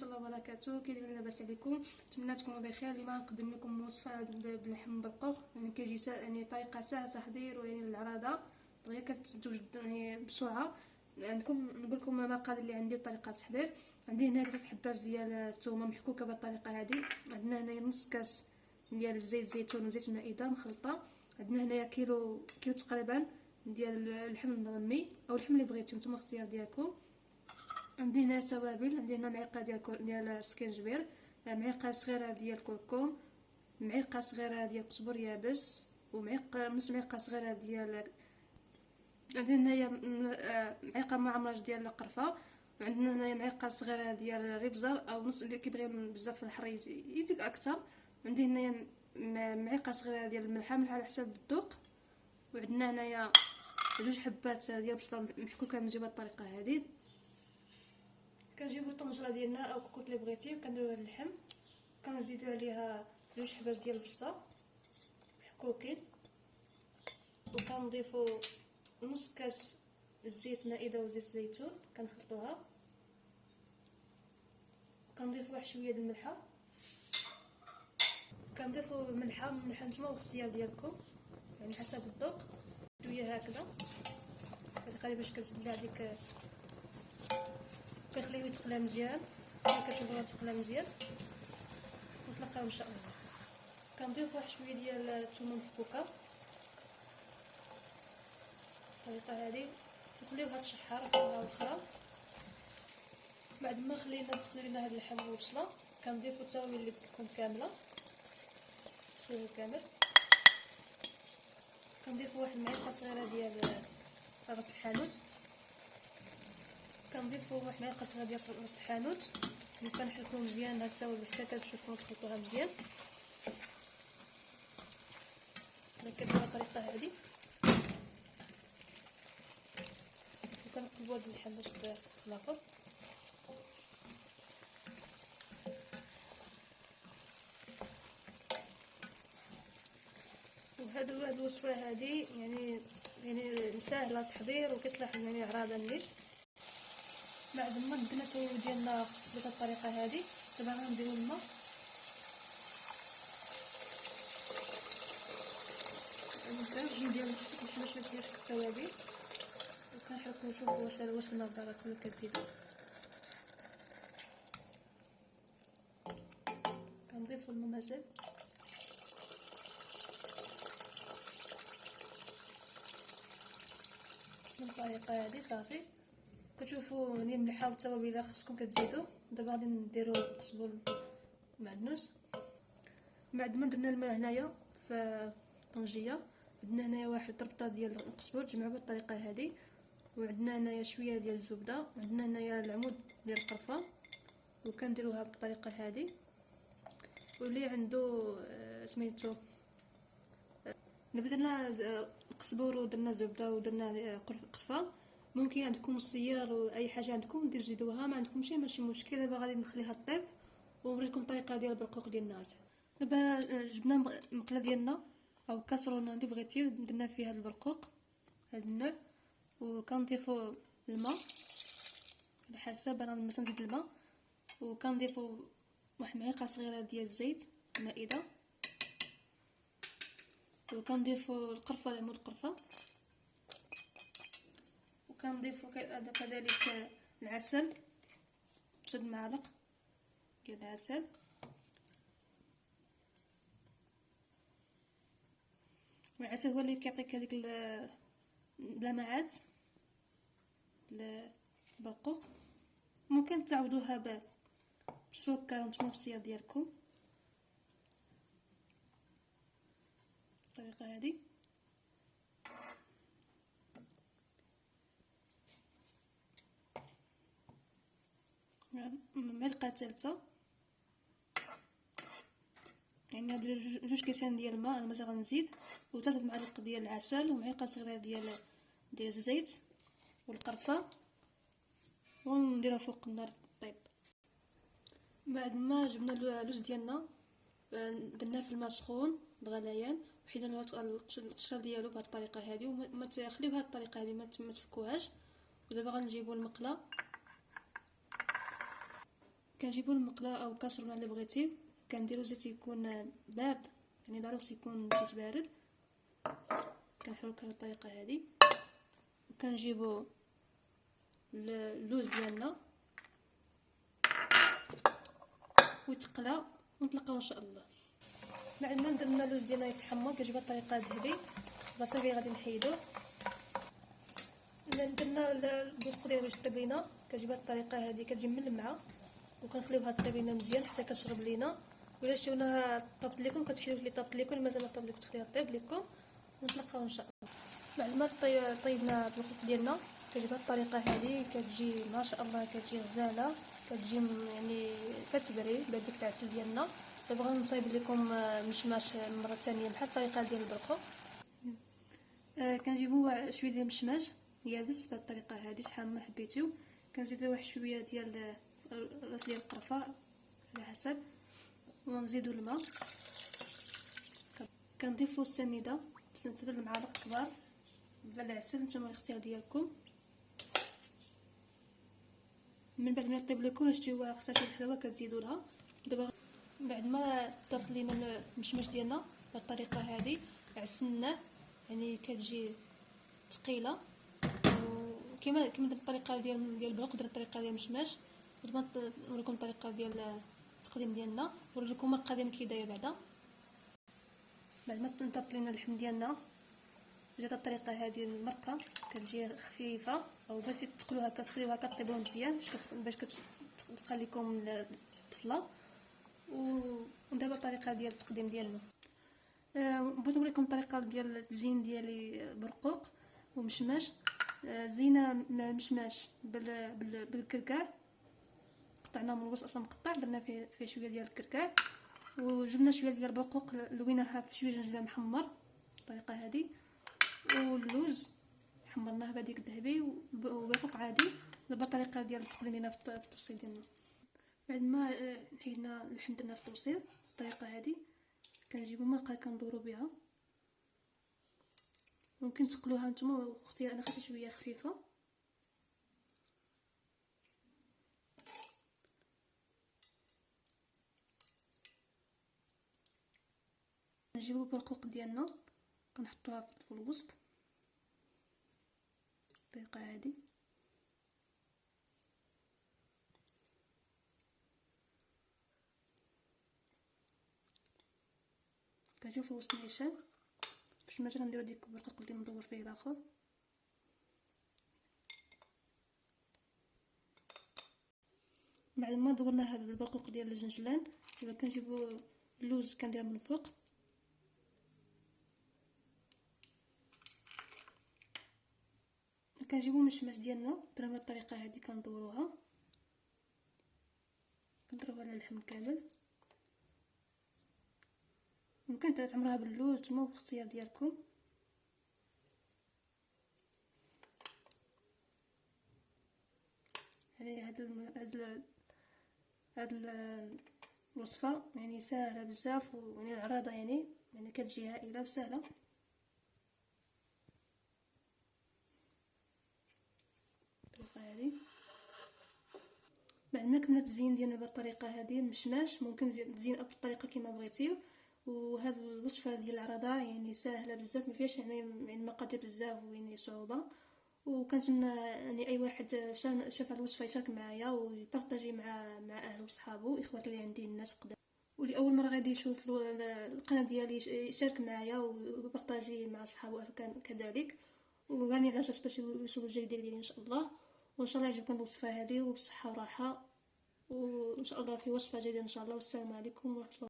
ورحمه الله وبركاته. كي دايرين؟ لاباس عليكم؟ نتمنى تكونوا بخير. اليوم غنقدم لكم وصفه باللحم برقوق، يعني كيجي يعني طريقه سهله تحضير، ويعني العراضه دغيا كتوجد يعني بسرعه. عندكم نقول لكم المقادير اللي عندي وطريقه التحضير. عندي هنا 3 حبات ديال الثومه محكوكه بالطريقه هذه. عندنا هنايا نص كاس ديال الزيت زيتون وزيت مائده مخلطه. عندنا هنايا كيلو تقريبا ديال اللحم المغمي او اللحم اللي بغيتو نتوما اختيار ديالكم. عندي هنا توابل، عندي هنا معلقه ديال السكينجبير، معلقه صغيره ديال الكركم، معلقه صغيره ديال قزبر يابس، ومعلقه نص معلقه صغيره ديال عندنا هنايا معلقه معمره ديال القرفه، وعندنا هنايا معلقه صغيره ديال الريبزار او نص اللي كيبغي بزاف الحر يزيد اكثر. عندي هنايا معلقه صغيره ديال الملح على حسب الذوق. وعندنا هنايا 2 حبات ديال البصله محكوكه مزيوبه بالطريقه هذه. كنجيبو الطنجره ديالنا او الكوكوط اللي بغيتي وكنديروها اللحم، كنزيدو عليها 2 حبات ديال البصله محكوكين، وكنضيفو نص كاس الزيت مائده وزيت زيتون كنخلطوها، كنضيفو واحد شويه د الملحه، كنضيفو الملحه نتوما واختيار ديالكم يعني حسب الذوق. شويه هكذا بطريقه باش كتبدا هذيك كنخليوه يتقلى مزيان. كنشوفوه يتقلى مزيان ونتلاقاو ان شاء الله. كنضيف واحد شويه ديال الثومه محكوكه بالطريقه هذه، نخليوها تشحر مره اخرى. بعد ما خلينا هاد اللحم والبصله كنضيفو التوابل اللي تكون كامله، تخليوه كامل. كنضيفو واحد المعلقه صغيره ديال راس الحانوت، كنضيفو واحد المعلقه صغيره ديال راس الحانوت وكنحركوه مزيان هاد التوابل حتى كتشوفوا تخلطوها مزيان. كنديروا الطريقه هذه وكنقلبوا هاد اللحم باش تلاقط. وهاد الوصفه هذه يعني سهله التحضير وكيصلح يعني عراضه الناس. بعد ما قدنا التوابل ديالنا بهذه الطريقه هذه، دابا غنديروا الماء. ندير شويه ديال التوابل وكنحركو نشوفو واش الماء دابا كله كتزيدو. كنضيفو الماء مازال، بالطريقه هذه صافي. كتشوفوا يعني الملحه والتوابل خصكم كتزيدوا. دابا غادي نديروا القزبر المعدنوس. بعد ما درنا الماء هنايا في الطنجيه، عندنا هنايا واحد طربطه ديال القزبر تجمعوه بالطريقه هذه، وعندنا هنايا شويه ديال الزبده، وعندنا هنايا العمود ديال القرفه وكنديروها بالطريقه هذه. واللي عنده سميتو درنا القزبر ودرنا زبده ودرنا قرفه، ممكن عندكم السيار واي حاجه عندكم تزيدوها، ما عندكمش ماشي مشكل. دابا غادي نخليها طيب ونوريكم الطريقه ديال البرقوق ديالنا. دابا جبنا مقله ديالنا او كاسرونه اللي بغيتي درنا فيها البرقوق هذا النوع، وكنضيفوا الماء على حسب. انا مثلا نزيد الماء، وكنضيفوا واحد معلقه صغيره ديال الزيت مائده، وكنضيفوا القرفه العمود القرفه، وكنضيفوا كذلك العسل 6 معالق ديال العسل. والعسل هو اللي كيعطيك هذيك اللمعات البرقوق. ممكن تعوضوها بالسكر نتوما بالسير ديالكم بالطريقه هذه. معلقه ثالثه، يعني هاد 2 كيسان ديال الماء انا مازال غنزيد، و3 معالق ديال العسل، ومعلقه صغيره ديال الزيت والقرفه، ونديرها فوق النار طيب. بعد ما جبنا اللوز ديالنا درناه في الماء سخون بغليان، وحيدنا القشره ديالو بهذه الطريقه هذه، وما تخليوها بهذه الطريقه هذه، ما تفكوهاش. ودابا غنجيبوا المقله كنجيبو المقله او الكاسرونه اللي بغيتي، كنديرو زيت يكون بارد، يعني ضروري يكون زيت بارد. كنحركو بهذه الطريقه هذه. وكنجيبو اللوز ديالنا ويتقلى ونطلقوه ان شاء الله. بعد ما درنا اللوز ديالنا يتحمر كنجيب الطريقه هذه بصافي غادي نحيدوه. درنا البوسق ديال الطبينه كتجي بهذه الطريقه هذه، كتجي ملمعه وكنخليوها الطبينه مزيان حتى كتشرب لينا. ولا شفتونا طابت لكم كتحليو لي طابت لكم، مازال ما طاب لكم تخليوها طيب لكم ونطلقوها ان شاء الله. بعد ما طيبنا البوسق ديالنا كتجي بهذه الطريقه هذه، كتجي ما شاء الله كتجي غزاله، كتجي يعني كتبري بهذيك العسل ديالنا. دابا غنصايب لكم مشماش مره ثانيه بحال الطريقه ديال البرقوق. كنجيبو شويه ديال المشماش يابس بهذه الطريقه هذه شحال ما حبيتو. كنزيدو واحد شويه ديال راس ديال القرفه على حسب، ونزيدو الماء. كنضيفو السنيده 3 المعالق كبار ولا العسل نتوما الاختيار ديالكم. من بعد ما يطيب لكم شتيوها خصها شي حلاوه كتزيدوا لها. دابا بعد ما طابت لينا المشماش ديالنا بهذه الطريقه هذه عسلناه، يعني كتجي ثقيله. وكما درت الطريقه ديال البرق درت الطريقه ديال المشماش. دابا نوريكم الطريقه ديال التقديم ديالنا، ونوريكم القديم كي داير. بعد ما طابت لينا اللحم ديالنا جات الطريقه هذه المرقه كتجي خفيفه، او باش تقلوها كتخليوها كطيبوا مزيان باش كتبقى لكم البصله. ودابا الطريقه ديال التقديم ديالنا بغيت نوريكم الطريقه ديال التزيين ديالي برقوق ومشماش. زينا المشماش بالكركاع، قطعناه من الوسط اصلا مقطع، درنا فيه شويه ديال الكركاع، وجبنا شويه ديال البرقوق لويناها في شويه جنجله محمر بالطريقه هذه، واللوز حمرناه بهذيك الذهبي وبرقوق عادي. دابا الطريقه ديال التقديم ديالنا في التوصيل ديالنا. بعد ما حيدنا اللحم درنا في التوصيل الطريقه هذه كنجيبو مرقه كندورو بها. ممكن تقلوها نتوما، اختي انا خديت شويه خفيفه. نجيبو البرقوق ديالنا كنحطوها في الوسط بالطريقه هذه. كنجيو في الوسط نيشان باش ما نديرو ديك البرقوق اللي مدور فيه الاخر. بعد ما دورناها بالبرقوق ديال الجنجلان دابا كنجيبو اللوز كندير من الفوق. كنجيبو المشماش ديالنا درنا بهذه الطريقه هذه كندوروها كنضربوها على اللحم كامل. ممكن تعمروها باللوز نتوما باختيار ديالكم. يعني هاد الوصفه يعني ساهله بزاف، ويعني العراضه يعني كتجي هائله وسهله. الطريقه هذه بعد ما كملت التزيين ديالنا بهذه الطريقه هذه المشماش ممكن تزين بالطريقه كما بغيتيو. وهذه الوصفه ديال العراضه يعني ساهله بزاف، ما فيهاش يعني مقادير بزاف ويعني صعوبه. وكنتمنى يعني اي واحد شاف هذه الوصفه يشارك معايا ويبارطاجي مع اهله وصحابه واخوات اللي عندي الناس قدام. واللي اول مره غادي يشوف القناه ديالي يشارك معايا ويبارطاجي مع صحابه واهله كذلك. وغاني العشاش باش يوصلوا الجديد ديالي ان شاء الله. وان شاء الله يعجبكم الوصفه هذه وبصحه وراحه، وان شاء الله في وصفه جديده ان شاء الله. والسلام عليكم ورحمه الله.